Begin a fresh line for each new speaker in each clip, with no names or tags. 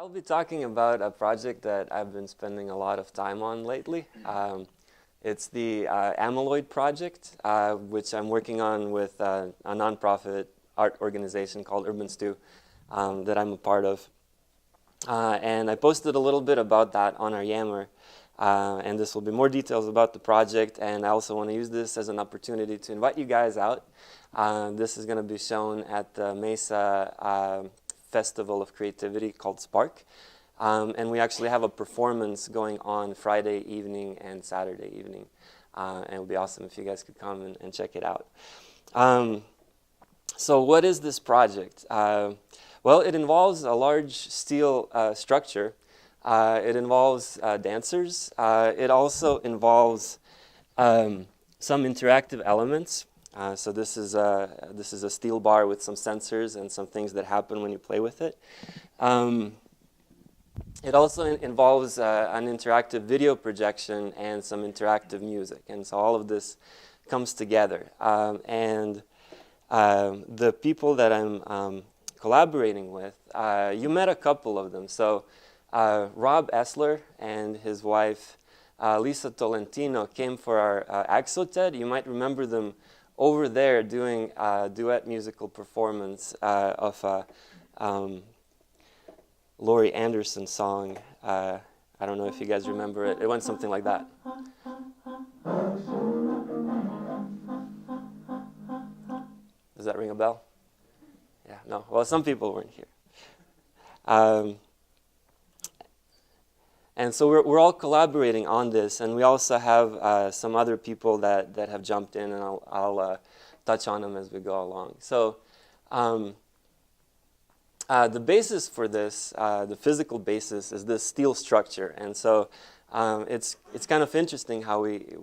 I'll be talking about a project that I've been spending a lot of time on lately. It's the Amyloid Project, which I'm working on with a nonprofit art organization called Urban Stew that I'm a part of. And I posted a little bit about that on our Yammer. And this will be more details about the project. And I also want to use this as an opportunity to invite you guys out. This is going to be shown at the Mesa Festival of Creativity called Spark. And we actually have a performance going on Friday evening and Saturday evening. And it would be awesome if you guys could come and check it out. So what is this project? Well, it involves a large steel structure. It involves dancers. It also involves some interactive elements. So this is a steel bar with some sensors and some things that happen when you play with it. It also involves an interactive video projection and some interactive music. And so all of this comes together. And the people that I'm collaborating with, you met a couple of them. So Rob Essler and his wife, Lisa Tolentino, came for our AxoTed. You might remember them over there doing a duet musical performance of a Laurie Anderson song. I don't know if you guys remember it. It went something like that. Does that ring a bell? Yeah, no. Well, some people weren't here. And so we're all collaborating on this, and we also have some other people that have jumped in, and I'll touch on them as we go along. So the basis for this, the physical basis, is this steel structure, and so it's kind of interesting how we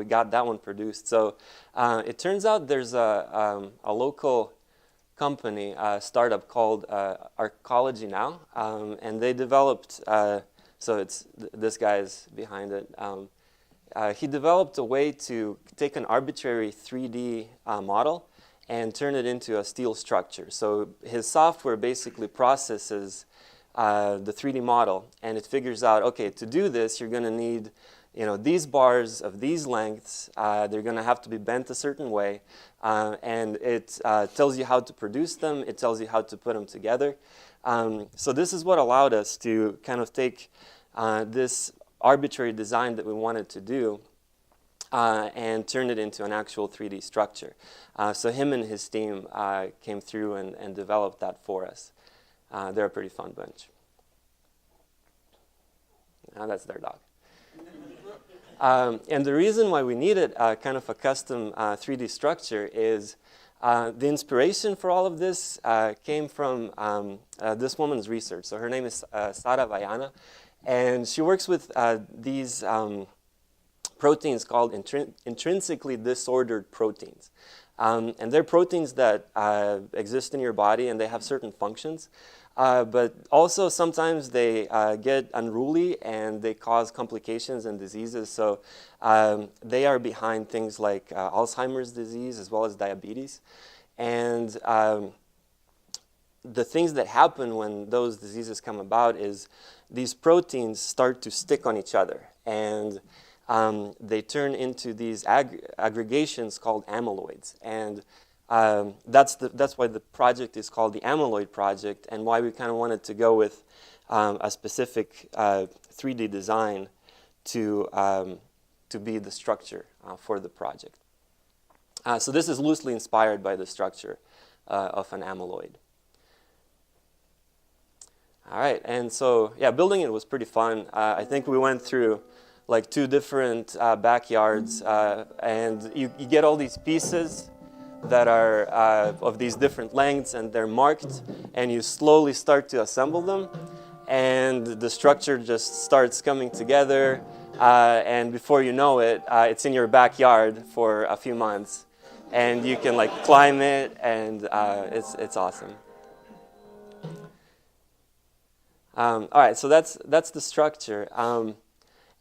got that one produced. So it turns out there's a local company, a startup called Arcology Now, and they developed. So it's this guy's behind it. He developed a way to take an arbitrary 3D model and turn it into a steel structure. So his software basically processes the 3D model, and it figures out, okay, to do this, you're going to need, these bars of these lengths. They're going to have to be bent a certain way, and it tells you how to produce them. It tells you how to put them together. So this is what allowed us to kind of take this arbitrary design that we wanted to do and turn it into an actual 3D structure. So him and his team came through and developed that for us. They're a pretty fun bunch. That's their dog. And the reason why we needed kind of a custom 3D structure is the inspiration for all of this came from this woman's research. So her name is Sara Vaiana, and she works with these proteins called intrinsically disordered proteins. And they're proteins that exist in your body, and they have certain functions. But also sometimes they get unruly and they cause complications and diseases. So they are behind things like Alzheimer's disease as well as diabetes. And the things that happen when those diseases come about is these proteins start to stick on each other. And they turn into these aggregations called amyloids. And that's why the project is called the Amyloid Project, and why we kind of wanted to go with a specific 3D design to be the structure for the project. So this is loosely inspired by the structure of an amyloid. All right, and so yeah, building it was pretty fun. I think we went through like 2 different backyards, and you get all these pieces that are of these different lengths, and they're marked, and you slowly start to assemble them, and the structure just starts coming together, and before you know it, it's in your backyard for a few months, and you can like climb it, and it's awesome. All right, so that's the structure.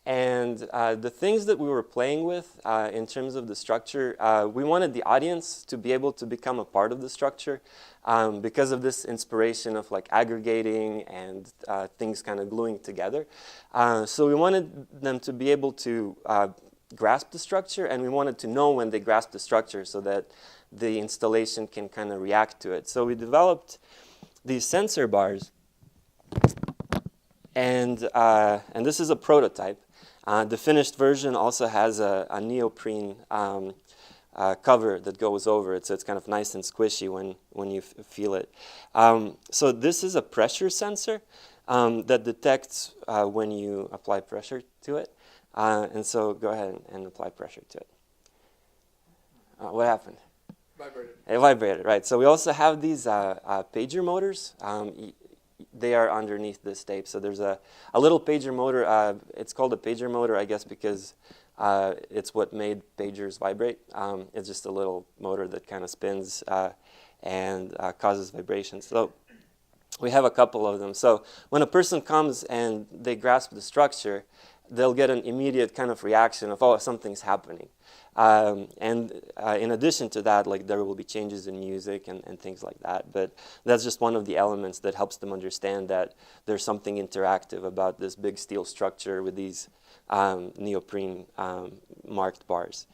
And the things that we were playing with in terms of the structure, we wanted the audience to be able to become a part of the structure because of this inspiration of like aggregating and things kind of gluing together. So we wanted them to be able to grasp the structure, and we wanted to know when they grasp the structure so that the installation can kind of react to it. So we developed these sensor bars, and this is a prototype. The finished version also has a neoprene cover that goes over it, so it's kind of nice and squishy when you feel it. So this is a pressure sensor that detects when you apply pressure to it. And so go ahead and apply pressure to it. What happened?
Vibrated.
It vibrated, right. So we also have these pager motors. They are underneath this tape. So there's a little pager motor. It's called a pager motor, I guess, because it's what made pagers vibrate. It's just a little motor that kind of spins and causes vibrations. So we have a couple of them. So when a person comes and they grasp the structure, they'll get an immediate kind of reaction of, oh, something's happening. And in addition to that, like there will be changes in music and things like that. But that's just one of the elements that helps them understand that there's something interactive about this big steel structure with these neoprene marked bars.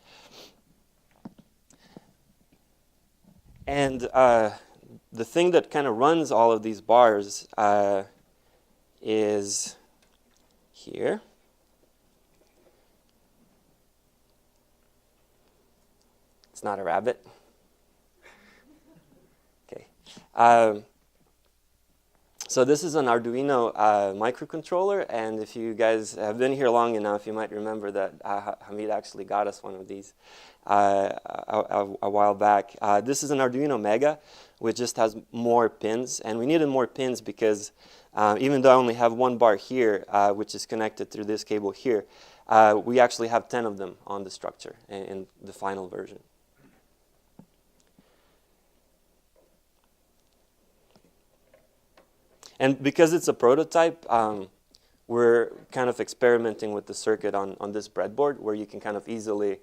And the thing that kind of runs all of these bars is here. It's not a rabbit. Okay. So this is an Arduino microcontroller, and if you guys have been here long enough, you might remember that Hamid actually got us one of these a while back. This is an Arduino Mega, which just has more pins, and we needed more pins because even though I only have one bar here, which is connected through this cable here, we actually have 10 of them on the structure in the final version. And because it's a prototype, we're kind of experimenting with the circuit on this breadboard where you can kind of easily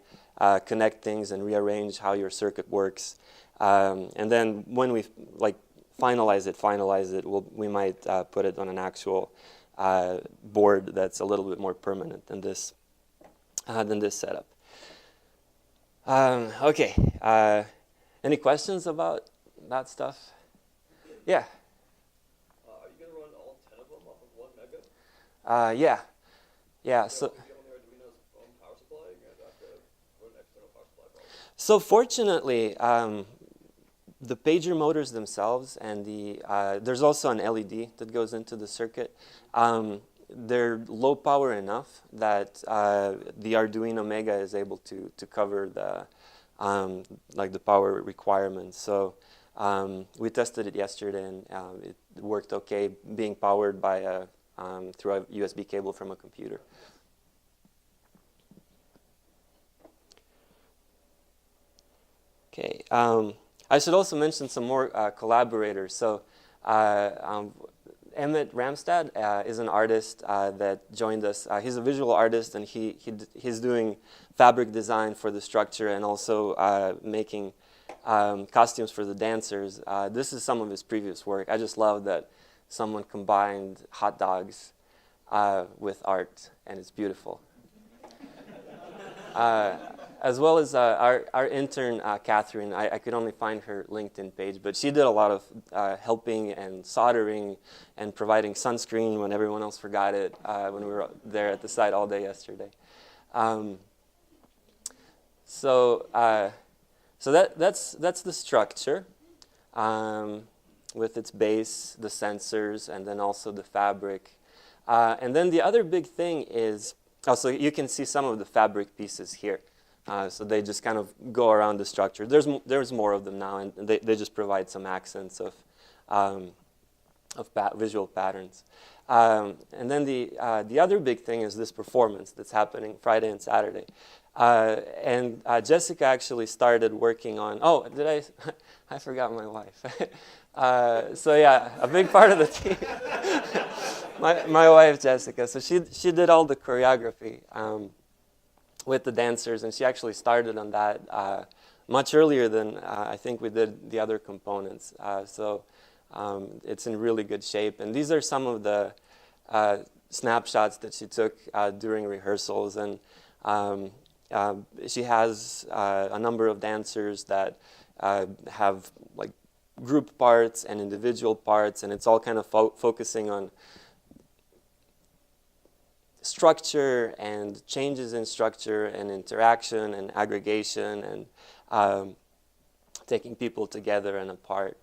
connect things and rearrange how your circuit works. And then when we finalize it, we might put it on an actual board that's a little bit more permanent than this setup. Okay. Any questions about that stuff? Yeah. Yeah. So fortunately, the pager motors themselves and there's also an LED that goes into the circuit. They're low power enough that the Arduino Mega is able to cover the the power requirements. So we tested it yesterday, and it worked okay, being powered by through a USB cable from a computer. Okay. I should also mention some more collaborators. So Emmett Ramstad is an artist that joined us. He's a visual artist, and he's doing fabric design for the structure and also making costumes for the dancers. This is some of his previous work. I just love that someone combined hot dogs with art, and it's beautiful. As well as our intern, Catherine. I could only find her LinkedIn page, but she did a lot of helping and soldering and providing sunscreen when everyone else forgot it when we were there at the site all day yesterday. So that's the structure with its base, the sensors, and then also the fabric. And then the other big thing is, also you can see some of the fabric pieces here. So they just kind of go around the structure. There's more of them now, and they just provide some accents of visual patterns. And then the other big thing is this performance that's happening Friday and Saturday. And Jessica actually started working on. Oh, did I? I forgot my wife. So yeah, a big part of the team. my wife Jessica. So she did all the choreography with the dancers, and she actually started on that much earlier than I think we did the other components. So it's in really good shape. And these are some of the snapshots that she took during rehearsals. And she has a number of dancers that have like group parts and individual parts, and it's all kind of focusing on structure and changes in structure and interaction and aggregation and taking people together and apart.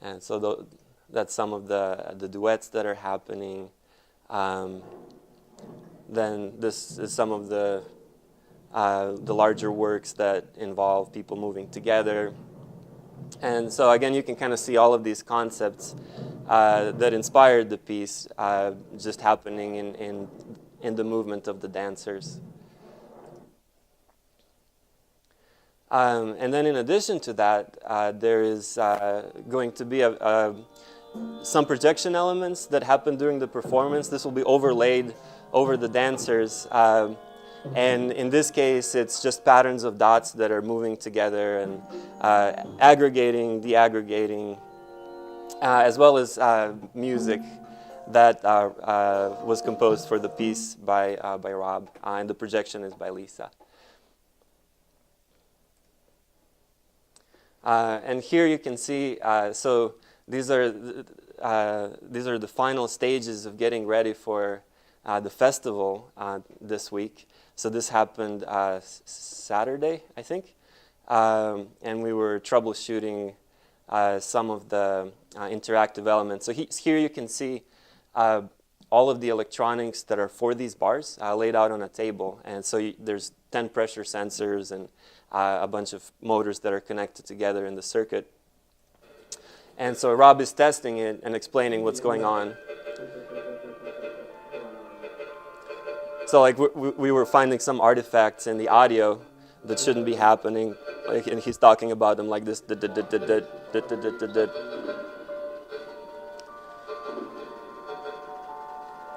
And so that's some of the duets that are happening. Then this is some of the larger works that involve people moving together. And so again, you can kind of see all of these concepts that inspired the piece just happening in the movement of the dancers. And then in addition to that, there is going to be some projection elements that happen during the performance. This will be overlaid over the dancers. And in this case, it's just patterns of dots that are moving together and aggregating, de-aggregating, as well as music that was composed for the piece by Rob, and the projection is by Lisa. And here you can see, so these are the final stages of getting ready for the festival this week. So this happened Saturday, I think, and we were troubleshooting some of the interactive elements. So here you can see all of the electronics that are for these bars laid out on a table. And so there's 10 pressure sensors and a bunch of motors that are connected together in the circuit. And so Rob is testing it and explaining what's going on. So like we were finding some artifacts in the audio that shouldn't be happening, like, and he's talking about them like this.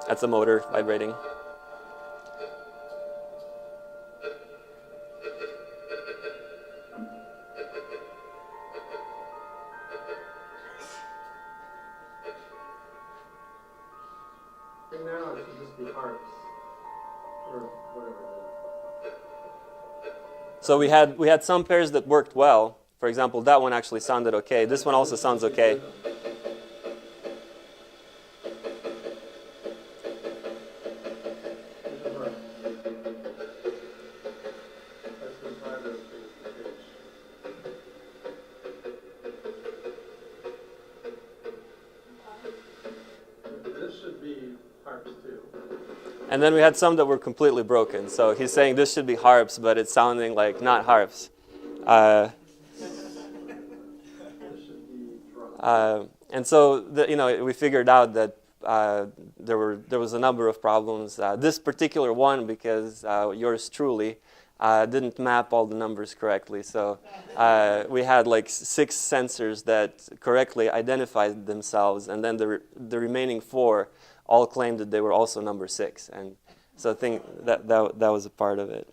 That's a motor vibrating.
And now it should just be harps. Or whatever.
So we had some pairs that worked well. For example, that one actually sounded okay. This one also sounds okay.
This should be harps too.
And then we had some that were completely broken. So he's saying this should be harps, but it's sounding like not harps. And so we figured out that there was a number of problems. This particular one, because yours truly didn't map all the numbers correctly. So we had like 6 sensors that correctly identified themselves, and then the remaining 4 all claimed that they were also number 6. And so I think that was a part of it.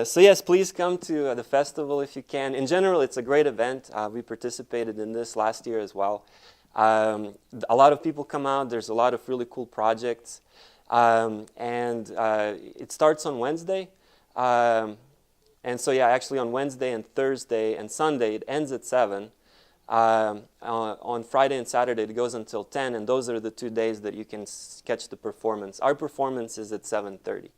So yes, please come to the festival if you can. In general, it's a great event. We participated in this last year as well. A lot of people come out. There's a lot of really cool projects. And it starts on Wednesday. And so yeah, actually on Wednesday and Thursday and Sunday, it ends at 7. On Friday and Saturday, it goes until 10. And those are the 2 days that you can catch the performance. Our performance is at 7:30.